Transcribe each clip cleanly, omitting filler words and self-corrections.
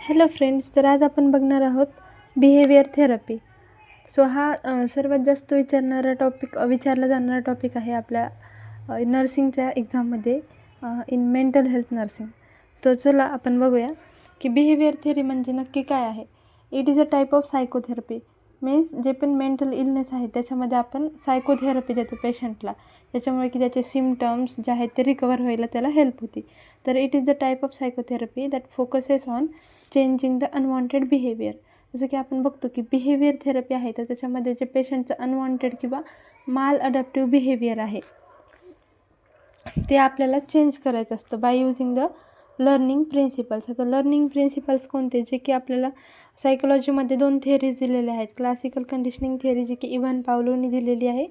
Hello friends, तर आज आपण बघणार आहोत बिहेवियर थेरपी. सो हा सर्वात जास्त विचारला जाणारा टॉपिक आहे आपल्या नर्सिंगच्या एक्झाममध्ये इन मेंटल हेल्थ नर्सिंग. तर चला आपण बघूया की बिहेवियर थेरी म्हणजे नक्की काय आहे. It is a type of psychotherapy. Means जे पण मेंटल इलनेस आहे त्याच्यामध्ये आपण सायकोथेरपी देतो पेशंटला, त्याच्यामुळे की त्याचे सिम्टम्स जे आहेत ते रिकवर व्हायला त्याला हेल्प होती. तर it is the type of psychotherapy that focuses on changing the unwanted behaviour. जसं की आपण बघतो की बिहेवियर थेरपी आहे, तर त्याच्यामध्ये जे पेशंटचं अनवॉन्टेड किंवा माल अडॅप्टिव्ह बिहेवियर आहे ते आपल्याला चेंज करायचं असतं by using the learning principles. आता लर्निंग प्रिन्सिपल्स कोणते, जे की आपल्याला सायकोलॉजीमध्ये 2 थेरीज दिलेल्या आहेत. क्लासिकल कंडिशनिंग थेरी जी की इव्हन पावलोनी दिलेली आहे,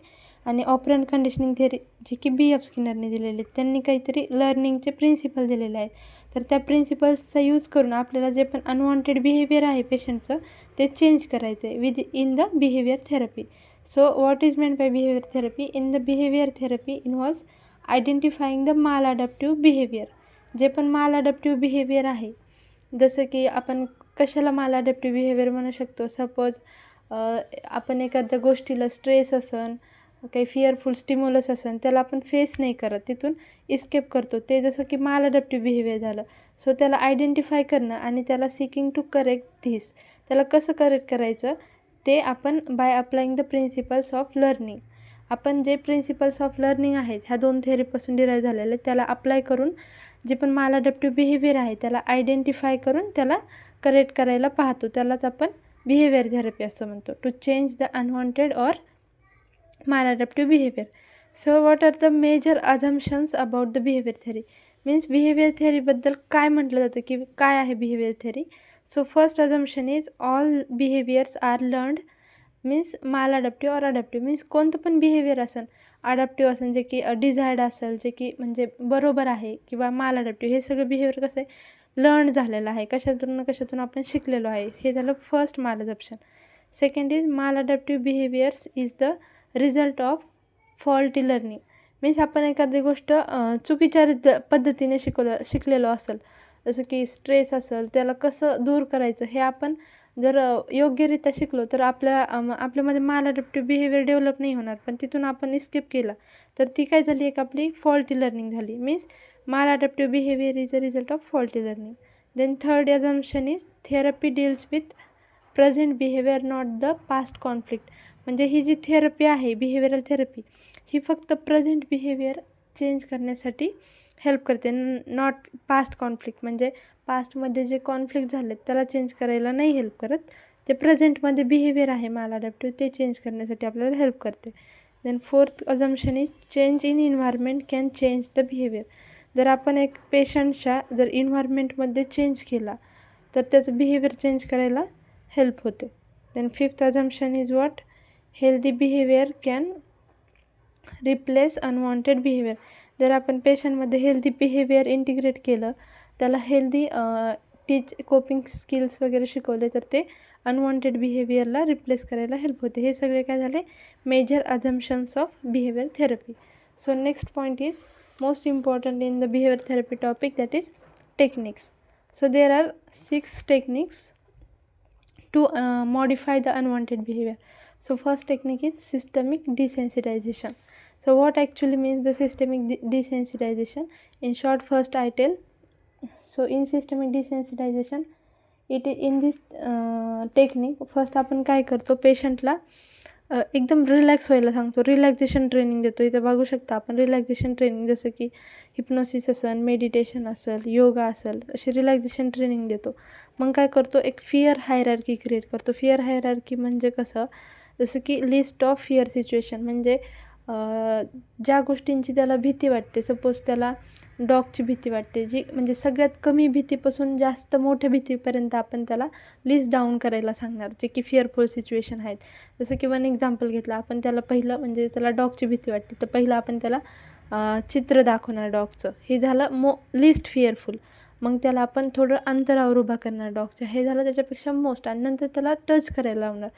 आणि ऑपरंट कंडिशनिंग थेरी जी की B.F. स्किनरने दिलेली आहेत. त्यांनी काहीतरी लर्निंगचे प्रिन्सिपल दिलेले आहेत. तर त्या प्रिन्सिपल्सचा यूज करून आपल्याला जे पण अनवॉन्टेड बिहेवियर आहे पेशंटचं ते चेंज करायचं आहे in the behaviour therapy. So what is meant by behaviour therapy? In the behaviour therapy involves identifying the maladaptive behaviour. जे पण माल अडॅप्टिव्ह बिहेवियर आहे, जसं की आपण कशाला माल अडॅप्टिव्ह बिहेवियर म्हणू शकतो. सपोज आपण एखाद्या गोष्टीला स्ट्रेस असन, काही फिअरफुल स्टिम्युलस असेल, त्याला आपण फेस नाही करत, तिथून इस्केप करतो, ते जसं की माल अडॅप्टिव्ह बिहेवियर झालं. सो त्याला आयडेंटिफाय करणं आणि त्याला सिकिंग टू करेक्ट धिस, त्याला कसं करेक्ट करायचं ते आपण by applying the principles of learning. आपण जे प्रिन्सिपल्स ऑफ लर्निंग आहेत ह्या 2 थेरीपासून डिराईव्ह झालेले, त्याला अप्लाय करून जे पण माल अडॅप्टिव्ह बिहेवियर आहे त्याला आयडेंटिफाय करून त्याला करेक्ट करायला पाहतो. त्यालाच आपण बिहेवियर थेरपी असं म्हणतो. To change the unwanted or maladaptive behavior. So what are the major assumptions about the behavior theory? Means behaviour थेअरीबद्दल काय म्हटलं जातं की काय आहे behaviour theory. So first assumption is all behaviours are learned. Means maladaptive or adaptive, means कोणतं पण behaviour असेल, अडॅप्टिव्ह असेल जे की डिझायर्ड असेल, जे की म्हणजे बरोबर आहे, किंवा माल अडॅप्टिव्ह, हे सगळं बिहेवियर कसं आहे, लर्न झालेलं आहे, कशातून आपण शिकलेलो आहे. हे झालं फर्स्ट माल अजम्पशन. सेकंड इज माल adaptive behaviours is the result of faulty learning. Means आपण एखादी गोष्ट चुकीच्या पद्धतीने शिकलेलो असेल, जसं की स्ट्रेस असेल, त्याला कसं दूर करायचं हे आपण जर योग्यरित्या शिकलो तर आपल्यामध्ये माल अडॅप्टिव्ह बिहेवियर डेव्हलप नाही होणार. पण तिथून आपण स्किप केला तर ती काय झाली, एक आपली फॉल्टी लर्निंग झाली. Means maladaptive behaviour is a result of faulty learning. Then third assumption is therapy deals with present behaviour not the past conflict. म्हणजे ही जी थेरपी आहे, बिहेवियरल थेरपी, ही फक्त प्रेझेंट बिहेवियर चेंज करण्यासाठी help करते, not past conflict. म्हणजे पास्टमध्ये जे कॉन्फ्लिक्ट झाले त्याला चेंज करायला नाही हेल्प करत. जे प्रेझेंटमध्ये बिहेवियर आहे माल अडॅप्टिव्ह ते चेंज करण्यासाठी आपल्याला हेल्प करते. Then fourth assumption is change in environment can change the behaviour. जर आपण एक पेशंटच्या जर इन्व्हायरमेंटमध्ये चेंज केला तर त्याचं बिहेवियर चेंज करायला हेल्प होते. Then fifth assumption is what? Healthy behaviour can replace unwanted behaviour. जर आपण पेशंटमध्ये हेल्दी बिहेवियर इंटिग्रेट केलं, त्याला हेल्दी कोपिंग स्किल्स वगैरे शिकवले, तर ते अनवॉन्टेड बिहेवियरला रिप्लेस करायला हेल्प होते. हे सगळे काय झाले, major assumptions of behaviour therapy. So next point is most important in the behaviour therapy topic, that is techniques. So there are 6 techniques to modify the unwanted behavior. So first technique is systemic desensitization. So what actually means the systemic desensitization? In short, first I tell. So in systemic desensitization, it in this technique, first आपण काय करतो, पेशंटला एकदम relax व्हायला सांगतो, relaxation training देतो. इथं बघू शकता आपण रिलॅक्झेशन ट्रेनिंग, जसं की हिप्नोसिस असेल, मेडिटेशन असेल, योगा असेल, अशी रिलॅक्झेशन ट्रेनिंग देतो. मग काय करतो, एक फिअर हायरार्की क्रिएट करतो. फिअर हायरार्की म्हणजे कसं, जसं की लिस्ट ऑफ फिअर सिच्युएशन, म्हणजे ज्या गोष्टींची त्याला भीती वाटते, सपोज त्याला डॉगची भीती वाटते, जी म्हणजे सगळ्यात कमी भीतीपासून जास्त मोठ्या भीतीपर्यंत आपण त्याला लिस्ट डाऊन करायला सांगणार, जे की फिअरफुल सिच्युएशन आहेत. जसं की वन एक्झाम्पल घेतलं आपण, त्याला पहिलं म्हणजे त्याला डॉगची भीती वाटते, तर पहिलं आपण त्याला चित्र दाखवणार डॉगचं, हे झालं लिस्ट फिअरफुल. मग त्याला आपण थोडं अंतरावर उभा करणार डॉगच्या, हे झालं त्याच्यापेक्षा मोस्ट, आणि नंतर त्याला टच करायला लावणार,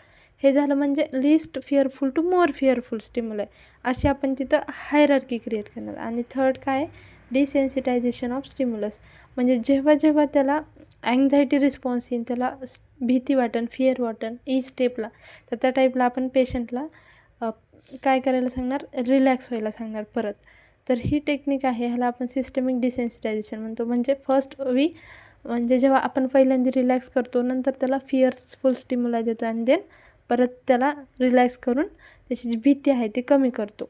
हे झालं म्हणजे list fearful to more fearful stimuli. अशी आपण तिथं हायरार्की क्रिएट करणार. आणि थर्ड काय, डिसेन्सिटायझेशन ऑफ स्टिम्युलस, म्हणजे जेव्हा जेव्हा त्याला अँझायटी रिस्पॉन्स येईल, त्याला भीती वाटेल, फिअर वाटेल ई स्टेपला, तर त्या टाईपला आपण पेशंटला काय करायला सांगणार, रिलॅक्स व्हायला सांगणार परत. तर ही टेक्निक आहे, ह्याला आपण सिस्टमिक डिसेन्सिटायझेशन म्हणतो. म्हणजे म्हणजे जेव्हा आपण पहिल्यांदा रिलॅक्स करतो, नंतर त्याला फिअर्सफुल स्टिम्युला देतो आणि देन परत त्याला रिलॅक्स करून त्याची जी भीती आहे ती कमी करतो.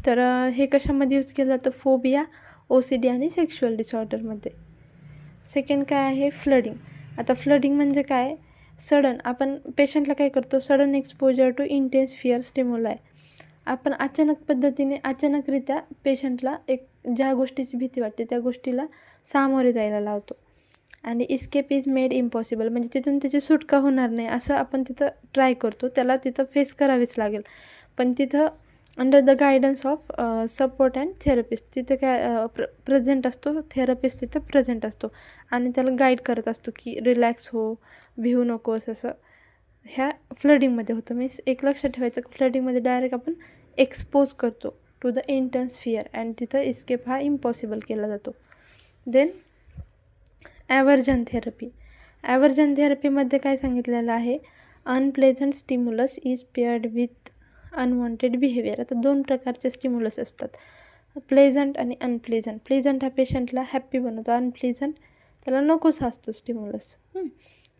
तर हे कशामध्ये यूज केलं जातं, फोबिया, OCD आणि सेक्शुअल डिसऑर्डरमध्ये. सेकंड काय आहे, फ्लडिंग. आता फ्लडिंग म्हणजे काय, सडन आपण पेशंटला काय करतो, sudden exposure to intense fear stimuli. आपण अचानकरित्या पेशंटला ज्या गोष्टीची भीती वाटते त्या गोष्टीला सामोरे जायला लावतो आणि इस्केप इज मेड इम्पॉसिबल, म्हणजे तिथून त्याची सुटका होणार नाही असं आपण तिथं ट्राय करतो. त्याला तिथं फेस करावीच लागेल, पण तिथं under the guidance of support and therapist, तिथं काय प्रेझेंट असतो, थेरपिस्ट तिथं प्रेझेंट असतो आणि त्याला गाईड करत असतो की रिलॅक्स हो, भिवू नकोस, असं ह्या फ्लडिंगमध्ये होतं. मीन्स एक लक्षात ठेवायचं, फ्लडिंगमध्ये डायरेक्ट आपण एक्सपोज करतो टू द इंटेन्स फिअर आणि तिथं इस्केप हा इम्पॉसिबल केला जातो. Then ॲव्हर्जन therapy. ॲव्हर्जन थेरपीमध्ये काय सांगितलेलं आहे, unpleasant stimulus is paired with unwanted behaviour. आता 2 प्रकारचे स्टिम्युलस असतात, प्लेझंट आणि अनप्लेझंट. प्लेझंट हा पेशंटला हॅप्पी बनवतो, अनप्लेझंट त्याला नकोच असतो स्टिम्युलस.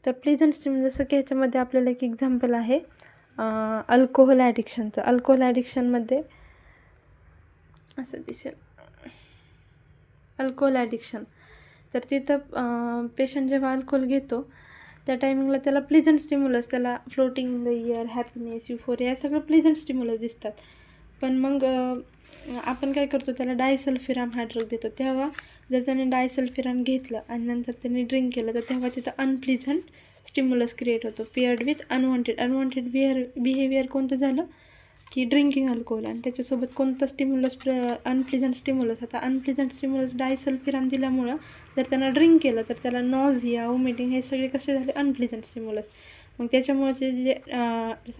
तर प्लेझंट स्टिम्युलस, जसं की ह्याच्यामध्ये आपल्याला एक एक्झाम्पल आहे अल्कोहोल ॲडिक्शनचं. अल्कोहोल ॲडिक्शनमध्ये असं दिसेल, अल्कोहोल ॲडिक्शन. तर तिथं पेशंट जेव्हा अल्कोहोल घेतो त्या टायमिंगला त्याला प्लेझंट स्टिम्युलस, त्याला floating in the air, happiness, euphoria, या सगळं प्लेझंट स्टिम्युलस दिसतात. पण मग आपण काय करतो, त्याला डायसल्फिराम हा ड्रग देतो. तेव्हा जर त्याने डायसल्फिराम घेतलं आणि नंतर त्याने ड्रिंक केलं तर तेव्हा तिथं अनप्लेझंट स्टिम्युलस क्रिएट होतो, पेअर्ड विथ अनवॉन्टेड बिहेवियर कोणतं झालं की ड्रिंकिंग अल्कोहोल, आणि त्याच्यासोबत कोणतं स्टिम्युलस, अनप्लेझंट स्टिम्युलस. आता अनप्लेझंट स्टिम्युलस डायसल्फिराम दिल्यामुळं जर त्यानं ड्रिंक केलं तर त्याला नॉझिया, वॉमिटिंग हे सगळे कसे झाले, अनप्लेझंट स्टिम्युलस. मग त्याच्यामुळे जे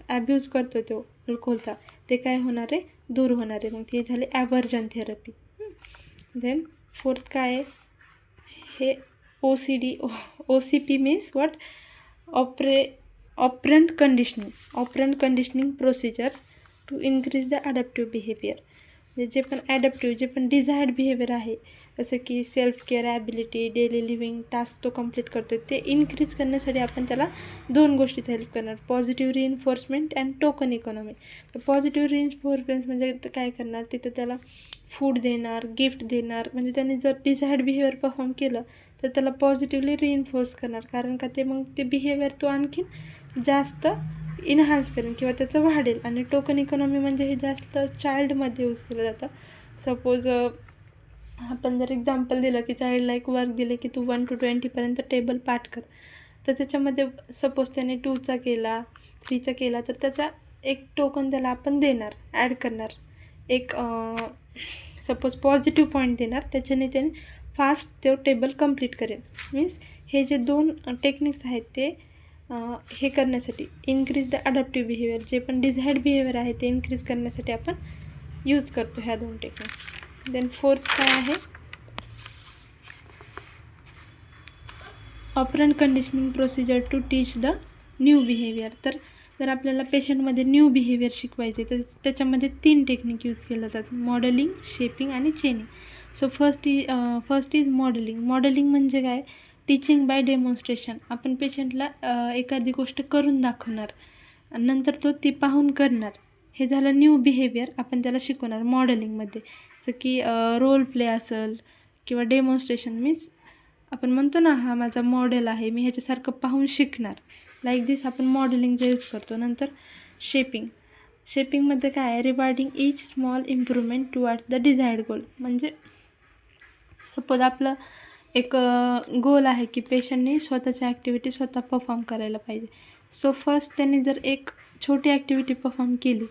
ॲब्यूज करतो तो अल्कोहोलचा ते काय होणार आहे, दूर होणार आहे. मग ते झाले ॲव्हर्जन थेरपी. देन फोर्थ काय आहे, हे OCP means what, operant conditioning procedures to increase the adaptive behaviour. म्हणजे जे पण डिझायर्ड बिहेवियर आहे, जसं की self care, ability, daily living task तो कंप्लीट करतो, ते इन्क्रीज करण्यासाठी आपण त्याला 2 गोष्टीचा हेल्प करणार, positive reinforcement and token economy. तर पॉझिटिव्ह रिइन्फोर्समेंट म्हणजे काय करणार, तिथं त्याला फूड देणार, गिफ्ट देणार, म्हणजे त्यांनी जर डिझायर्ड बिहेवियर परफॉर्म केलं तर त्याला पॉझिटिव्हली रिइन्फोर्स करणार, कारण का ते मग ते बिहेवियर तो आणखीन जास्त इन्हान्स करेन किंवा त्याचं वाढेल. आणि टोकन इकॉनॉमी म्हणजे हे जास्त चाइल्डमध्ये यूज केलं जातं. सपोज आपण जर एक्झाम्पल दिलं की चाइल्डला एक वर्क दिले की तू 1 to 20पर्यंत टेबल पाठ कर, तर त्याच्यामध्ये सपोज त्याने 2चा केला, 3चा केला, तर त्याचा एक टोकन त्याला आपण देणार, ॲड करणार, एक सपोज पॉझिटिव्ह पॉईंट देणार, त्याच्याने त्याने फास्ट तो टेबल कंप्लीट करेल. मीन्स हे जे 2 टेक्निक्स आहेत ते हे करण्यासाठी, इन्क्रीज द अडॅप्टिव्ह बिहेवियर, जे पण डिझायर्ड बिहेवियर आहे ते इन्क्रीज करण्यासाठी आपण यूज करतो ह्या 2 टेक्निक्स. देन फोर्थ काय आहे, operant conditioning procedure to teach the new behaviour. तर जर आपल्याला पेशंटमध्ये न्यू बिहेवियर शिकवायचे तर त्याच्यामध्ये 3 टेक्निक यूज केल्या जातात, मॉडेलिंग, शेपिंग आणि चेनिंग. So first is modelling. Modelling म्हणजे काय, टीचिंग बाय डेमॉन्स्ट्रेशन. आपण पेशंटला एखादी गोष्ट करून दाखवणार, नंतर तो ती पाहून करणार, हे झालं न्यू बिहेवियर, आपण त्याला शिकवणार मॉडेलिंगमध्ये. जसं की रोल प्ले असेल किंवा डेमॉन्स्ट्रेशन, मीन्स आपण म्हणतो ना, हा माझा मॉडेल आहे, मी ह्याच्यासारखं पाहून शिकणार, लाईक दिस आपण मॉडेलिंगचा यूज करतो. नंतर शेपिंगमध्ये काय आहे, rewarding each small improvement toward the desired goal. म्हणजे सपोज आपलं एक गोल आहे की पेशंटने स्वतःची ॲक्टिव्हिटी स्वतः परफॉर्म करायला पाहिजे. सो फर्स्ट त्यांनी जर एक छोटी ॲक्टिव्हिटी परफॉर्म केली,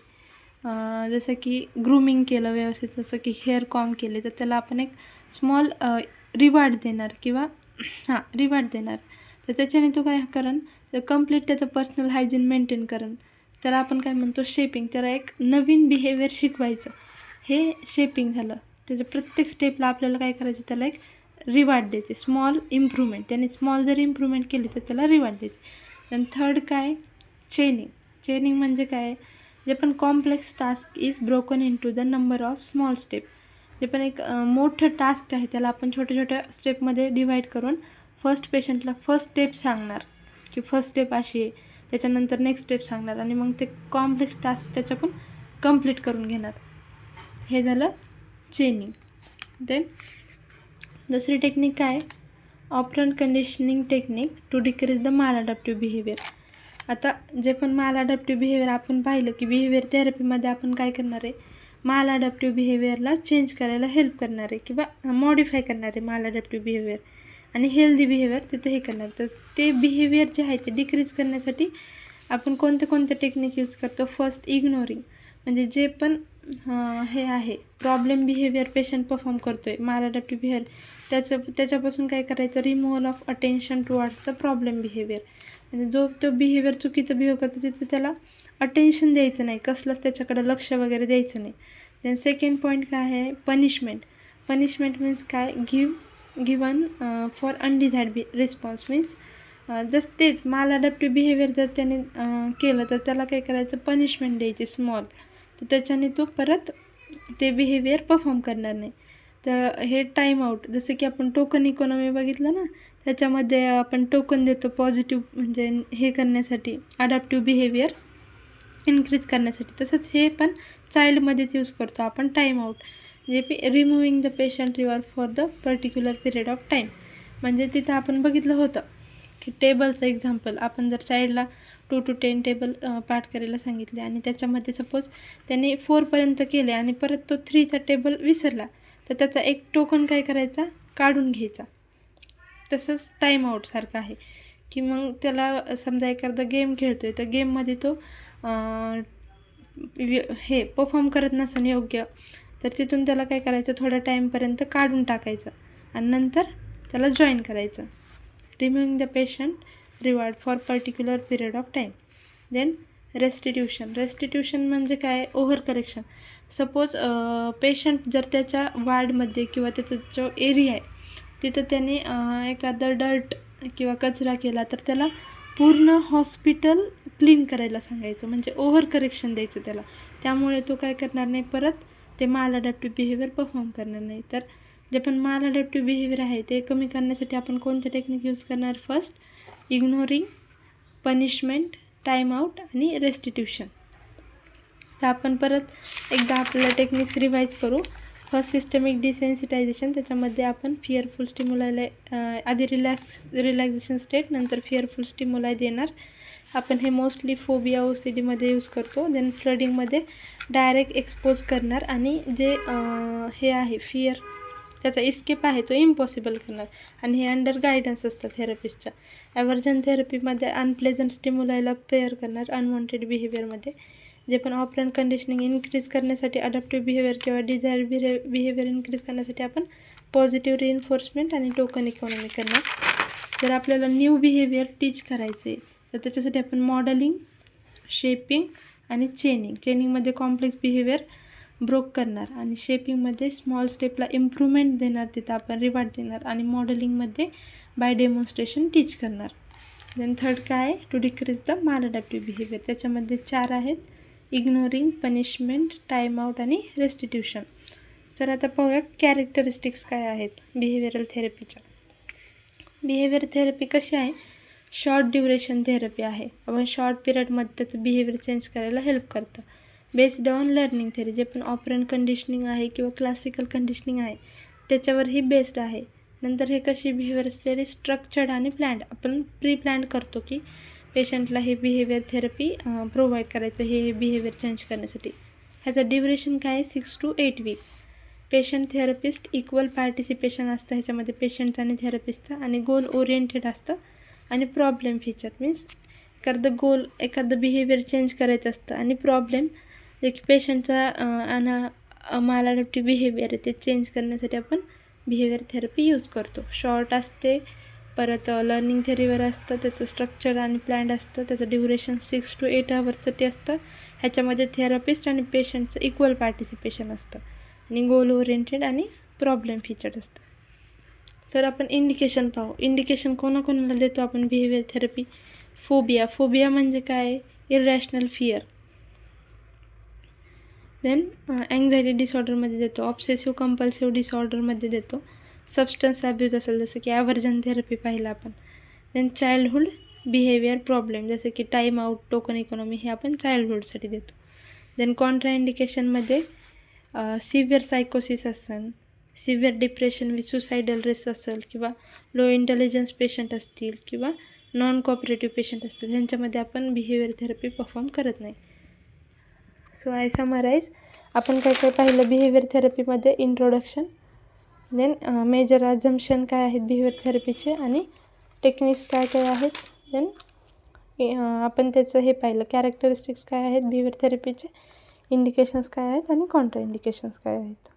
जसं की ग्रूमिंग केलं व्यवस्थित, जसं की हेअर कॉम केले, तर त्याला आपण एक स्मॉल रिवॉर्ड देणार रिवॉर्ड देणार. तर त्याच्याने तो काय करण, तर कंप्लीट त्याचं पर्सनल हायजीन मेंटेन करण. त्याला आपण काय म्हणतो, शेपिंग. त्याला एक नवीन बिहेवियर शिकवायचं, हे शेपिंग झालं. त्याच्या प्रत्येक स्टेपला आपल्याला काय करायचं, त्याला एक रिवॉर्ड द्यायचे, स्मॉल इम्प्रूव्हमेंट. त्याने स्मॉल जरी इम्प्रूव्हमेंट केली तर त्याला रिवॉर्ड द्यायचे. देन थर्ड काय, चेनिंग म्हणजे काय, जे पण complex task is broken into the number of small step. जे पण एक मोठं टास्क आहे त्याला आपण छोट्या छोट्या स्टेपमध्ये डिवाईड करून फर्स्ट पेशंटला फर्स्ट स्टेप सांगणार की फर्स्ट स्टेप अशी आहे, त्याच्यानंतर नेक्स्ट स्टेप सांगणार आणि मग ते कॉम्प्लेक्स टास्क त्याच्याकडून कंप्लीट करून घेणार. हे झालं चेनिंग. देन दुसरी टेक्निक काय, operant conditioning technique to decrease the maladaptive behaviour. आता जे पण माल अडॅप्टिव्ह बिहेवियर आपण पाहिलं की बिहेवियर थेरपीमध्ये आपण काय करणार आहे, माल अडॅप्टिव्ह बिहेवियरला चेंज करायला हेल्प करणार आहे किंवा मॉडिफाय करणार आहे माल अडॅप्टिव्ह बिहेवियर, आणि हेल्दी बिहेवियर तिथे हे करणार. तर ते बिहेवियर जे आहे ते डिक्रीज करण्यासाठी आपण कोणते टेक्निक यूज करतो. फर्स्ट, इग्नोरिंग, म्हणजे जे पण हे आहे प्रॉब्लेम बिहेवियर पेशंट परफॉर्म करतो आहे माल अडॅप्टिव्ह बिहेवियर, त्याच्यापासून काय करायचं, removal of attention towards the problem behaviour. म्हणजे जो तो बिहेवियर चुकीचं बिहेव करतो तिथे त्याला अटेन्शन द्यायचं नाही, कसलंच त्याच्याकडं लक्ष वगैरे द्यायचं नाही. देन सेकंड पॉईंट काय आहे, पनिशमेंट मीन्स काय, given for undesired response. Means just तेच माल अडॅप्टिव्ह बिहेवियर जर त्याने केलं तर त्याला काय करायचं, पनिशमेंट द्यायची स्मॉल, तर त्याच्याने तो परत ते बिहेवियर परफॉर्म करणार नाही. तर हे टाईम आऊट, जसं की आपण टोकन इकॉनॉमी बघितलं ना, त्याच्यामध्ये आपण टोकन देतो पॉझिटिव्ह म्हणजे हे करण्यासाठी, अडॅप्टिव्ह बिहेवियर इन्क्रीज करण्यासाठी. तसंच हे पण चाइल्डमध्येच यूज करतो आपण टाईम आऊट, जे removing the patient reward for the particular period of time. म्हणजे तिथं आपण बघितलं होतं की टेबलचं एक्झाम्पल, आपण जर चाइल्डला 2 to 10 टेबल पाठ करायला सांगितले आणि त्याच्यामध्ये सपोज त्याने 4पर्यंत केले आणि परत तो 3चा टेबल विसरला, तर त्याचा एक टोकन काय करायचा, काढून घ्यायचा. तसंच टाईम आऊटसारखं आहे की मग त्याला समजा एखादा गेम खेळतो आहे तर गेममध्ये तो हे परफॉर्म करत नसेल योग्य, तर तिथून त्याला काय करायचं, थोड्या टाईमपर्यंत काढून टाकायचं आणि नंतर त्याला जॉईन करायचं. Removing the patient reward for particular period of time. Then restitution म्हणजे काय, ओव्हर करेक्शन. सपोज पेशंट जर त्याच्या वार्डमध्ये किंवा त्याचा जो एरिया आहे तिथं त्याने एखादा डर्ट किंवा कचरा केला तर त्याला पूर्ण हॉस्पिटल क्लीन करायला सांगायचं, म्हणजे ओव्हर करेक्शन द्यायचं त्याला. त्यामुळे तो काय करणार नाही, परत ते माल अडॅप्टिव्ह बिहेवियर परफॉर्म करणार नाही. तर जे पण माल अडॅप्टिव्ह बिहेवियर आहे ते कमी करण्यासाठी आपण कोणते टेक्निक यूज करणार, first ignoring, punishment, time out आणि रेस्टिट्यूशन. तर आपण परत एकदा आपल्याला टेक्निक्स रिवाईज करू. फर्स्ट, सिस्टमिक डिसेन्सिटायझेशन, त्याच्यामध्ये आपण फिअरफुल स्टिम्युलायला आधी रिलॅक्झेशन स्टेट, नंतर फिअरफुल स्टिम्युलाय देणार. आपण हे मोस्टली फोबिया OCDमध्ये यूज करतो. देन फ्लडिंगमध्ये डायरेक्ट एक्सपोज करणार आणि जे हे आहे फिअर त्याचा इस्केप आहे तो इम्पॉसिबल करणार, आणि हे अंडर गायडन्स असतं थेरपिस्टच्या. ॲव्हर्जन थेरपीमध्ये अनप्लेझंट स्टिम्युलायला पेअर करणार अनवॉन्टेड बिहेवियरमध्ये. जे पण ऑपरंट कंडिशनिंग इन्क्रीज करण्यासाठी अडॅप्टिव्ह बिहेवियर किंवा डिझायर बिहेवियर इन्क्रीज करण्यासाठी आपण पॉझिटिव्ह रिइन्फोर्समेंट आणि टोकन इकॉनॉमी करणार. जर आपल्याला न्यू बिहेवियर टीच करायचे तर त्याच्यासाठी आपण मॉडेलिंग, शेपिंग आणि चेनिंगमध्ये कॉम्प्लेक्स बिहेवियर ब्रोक करणार, आणि शेपिंगमध्ये स्मॉल स्टेपला इम्प्रूव्हमेंट देणार, तिथं आपण रिवॉर्ड देणार, आणि मॉडेलिंगमध्ये बाय डेमॉन्स्ट्रेशन टीच करणार. देन थर्ड काय आहे, to decrease the maladaptive behaviour. त्याच्यामध्ये 4 आहेत, इग्नोरिंग, पनिशमेंट, टाईम आऊट आणि रेस्टिट्यूशन. तर आता पाहूया कॅरेक्टरिस्टिक्स काय आहेत बिहेवियरल थेरपीच्या. बिहेवियर थेरपी कशी आहे, शॉर्ट ड्युरेशन थेरपी आहे. आपण शॉर्ट पिरियडमध्ये त्याचं बिहेवियर चेंज करायला हेल्प करतं. बेस्ड ऑन लर्निंग थेरी, जे पण ऑपरंट कंडिशनिंग आहे किंवा क्लासिकल कंडिशनिंग आहे त्याच्यावर ही बेस्ड आहे. नंतर हे कशी बिहेवियर थेरी, स्ट्रक्चर्ड आणि प्लॅन्ड. आपण प्री प्लॅन करतो की पेशंटला हे बिहेवियर थेरपी प्रोव्हाइड करायचं हे बिहेवियर चेंज करण्यासाठी. ह्याचं ड्युरेशन काय आहे, 6 to 8 week. Patient therapist equal participation असतं ह्याच्यामध्ये पेशंटचं आणि थेरपिस्टचं, आणि गोल ओरिएंटेड असतं. आणि प्रॉब्लेम फीचर मीन्स एखादं बिहेवियर चेंज करायचं असतं, आणि प्रॉब्लेम जे की पेशंटचा माल अडॅप्टिव्ह बिहेवियर आहे ते चेंज करण्यासाठी आपण बिहेवियर थेरपी यूज करतो. शॉर्ट असते, परत लर्निंग थेरीवर असतं, त्याचं स्ट्रक्चर आणि प्लॅन्ड असतं. त्याचं ड्युरेशन 6 to 8 आवर्ससाठी असतं. ह्याच्यामध्ये थेरपिस्ट आणि पेशंटचं इक्वल पार्टिसिपेशन असतं. आणि गोल ओरिएंटेड आणि प्रॉब्लेम फीचर्ड असतं. तर आपण इंडिकेशन पाहू. इंडिकेशन कोणाकोणाला देतो आपण बिहेवियर थेरपी? फोबिया म्हणजे काय? इररॅशनल फिअर. देन अँझायटी डिसऑर्डरमध्ये देतो, ऑब्सेसिव्ह कंपल्सिव्ह डिसऑर्डरमध्ये देतो, सबस्टन्स ॲब्यूज असेल जसं की ॲव्हर्जन थेरपी पाहिलं आपण. देन चाइल्डहूड बिहेवियर प्रॉब्लेम जसं की टाईम आउट, टोकन इकॉनॉमी हे आपण चाइल्डहूडसाठी देतो. देन कॉन्ट्राइंडिकेशनमध्ये सिव्हिअर सायकोसिस असेल, severe depression with suicidal risk असेल, किंवा लो इंटेलिजन्स पेशंट असतील, किंवा नॉन कोऑपरेटिव्ह पेशंट असतील, ह्यांच्यामध्ये आपण बिहेवियर थेरपी परफॉर्म करत नाही. So I summarise. आपण काय काय पाहिलं बिहेवियर थेरपीमध्ये? इंट्रोडक्शन, देन मेजर अझम्पशन काय आहेत बिहेवियर थेरपीचे, आणि टेक्निक्स काय काय आहेत. देन आपण त्याचं हे पाहिलं कॅरेक्टरिस्टिक्स काय आहेत बिहेवियर थेरपीचे, इंडिकेशन्स काय आहेत आणि कॉन्ट्रा इंडिकेशन्स काय आहेत.